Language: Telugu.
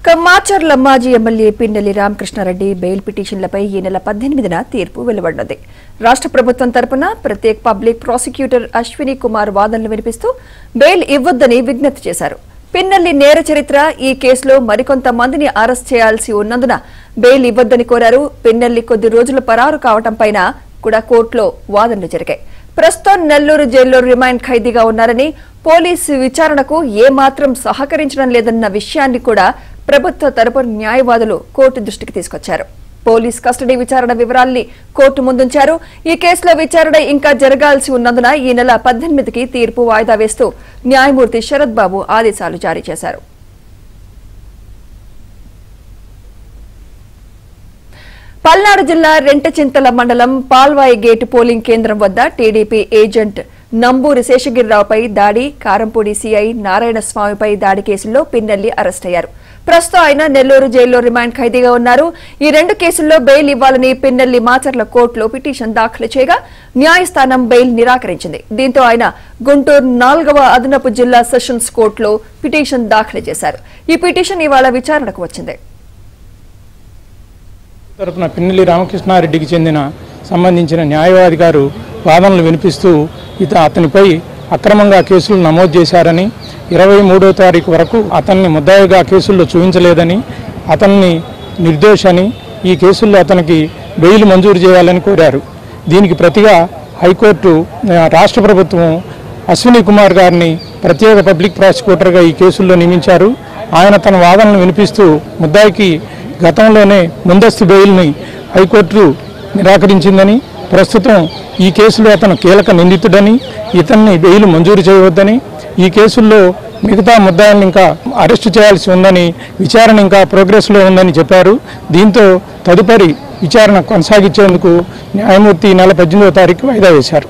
మాచర్ల మాజీ ఎమ్మెల్యే పిన్నెల్లి రామకృష్ణారెడ్డి బెయిల్ పిటిషన్లపై ఈ నెల 18న తీర్పు వెలువడనుంది. రాష్ట్ర ప్రభుత్వం తరపున ప్రత్యేక పబ్లిక్ ప్రాసిక్యూటర్ అశ్విని కుమార్ వాదనలు వినిపిస్తూ బెయిల్ ఇవ్వొద్దని విజ్ఞప్తి చేశారు. పిన్నెల్లి నేర చరిత్ర ఈ కేసులో మరికొంత మందిని అరెస్ట్ చేయాల్సి ఉన్నందున బెయిల్ ఇవ్వొద్దని కోరారు. పిన్నెల్లి కొద్ది రోజులు పరారు కావడంపై కూడా కోర్టులో వాదనలు జరిగాయి. ప్రస్తుతం నెల్లూరు జైల్లో రిమాండ్ ఖైదీగా ఉన్నారని, పోలీసు విచారణకు ఏమాత్రం సహకరించడం లేదన్న విషయాన్ని కూడా ప్రభుత్వ తరపు న్యాయవాదులు కోర్టు దృష్టికి తీసుకొచ్చారు. పోలీస్ కస్టడీ విచారణ వివరాల్ని కోర్టు ముందుంచారు. ఈ కేసులో విచారణ ఇంకా జరగాల్సి ఉన్నందున ఈ నెల 18కి తీర్పు వాయిదా వేస్తూ న్యాయమూర్తి శరత్ బాబు ఆదేశాలు జారీ చేశారు. పల్నాడు జిల్లా రెంటచింతల మండలం పాల్వాయి గేటు పోలింగ్ కేంద్రం వద్ద టీడీపీ ఏజెంట్ నంబూరి శేషగిరిరావుపై దాడి, కారంపూడి సీఐ నారాయణస్వామిపై దాడి కేసుల్లో పిన్నెల్లి అరెస్టయ్యారు. ప్రస్తుతం ఆయన నెల్లూరు జైల్లో రిమాండ్ ఖైదీగా ఉన్నారు. ఈ రెండు కేసుల్లో బెయిల్ ఇవ్వాలని పిన్నెల్లి మాచర్ల కోర్టులో పిటిషన్ దాఖలు చేయగా న్యాయస్థానం బెయిల్ నిరాకరించింది. దీంతో ఆయన గుంటూరు 4వ అదనపు జిల్లా సెషన్స్ కోర్టులో పిటిషన్ దాఖలు చేశారు. ఈ పిటిషన్ ఇవాళ విచారణకు వచ్చింది. తరపున పిన్నెల్లి రామకృష్ణారెడ్డికి సంబంధించిన న్యాయవాది గారు వాదనలు వినిపిస్తూ అతనిపై అక్రమంగా కేసులు నమోదు చేశారని, 23వ తారీఖు వరకు అతన్ని ముద్దాయిగా కేసుల్లో చూపించలేదని, అతన్ని నిర్దోషని, ఈ కేసుల్లో అతనికి బెయిల్ మంజూరు చేయాలని కోరారు. దీనికి ప్రతిగా హైకోర్టు రాష్ట్ర ప్రభుత్వం అశ్విని కుమార్ గారిని ప్రత్యేక పబ్లిక్ ప్రాసిక్యూటర్గా ఈ కేసుల్లో నియమించారు. ఆయన తన వాదనలు వినిపిస్తూ ముద్దాయికి గతంలోనే ముందస్తు బెయిల్ని హైకోర్టు నిరాకరించిందని, ప్రస్తుతం ఈ కేసులో అతను కీలక నిందితుడని, ఇతన్ని బెయిల్ మంజూరు చేయవద్దని, ఈ కేసుల్లో మిగతా ముద్దాయిల్ని ఇంకా అరెస్టు చేయాల్సి ఉందని, విచారణ ఇంకా ప్రోగ్రెస్లో ఉందని చెప్పారు. దీంతో తదుపరి విచారణ కొనసాగించేందుకు న్యాయమూర్తి నెల 18వ తారీఖు వాయిదా వేశారు.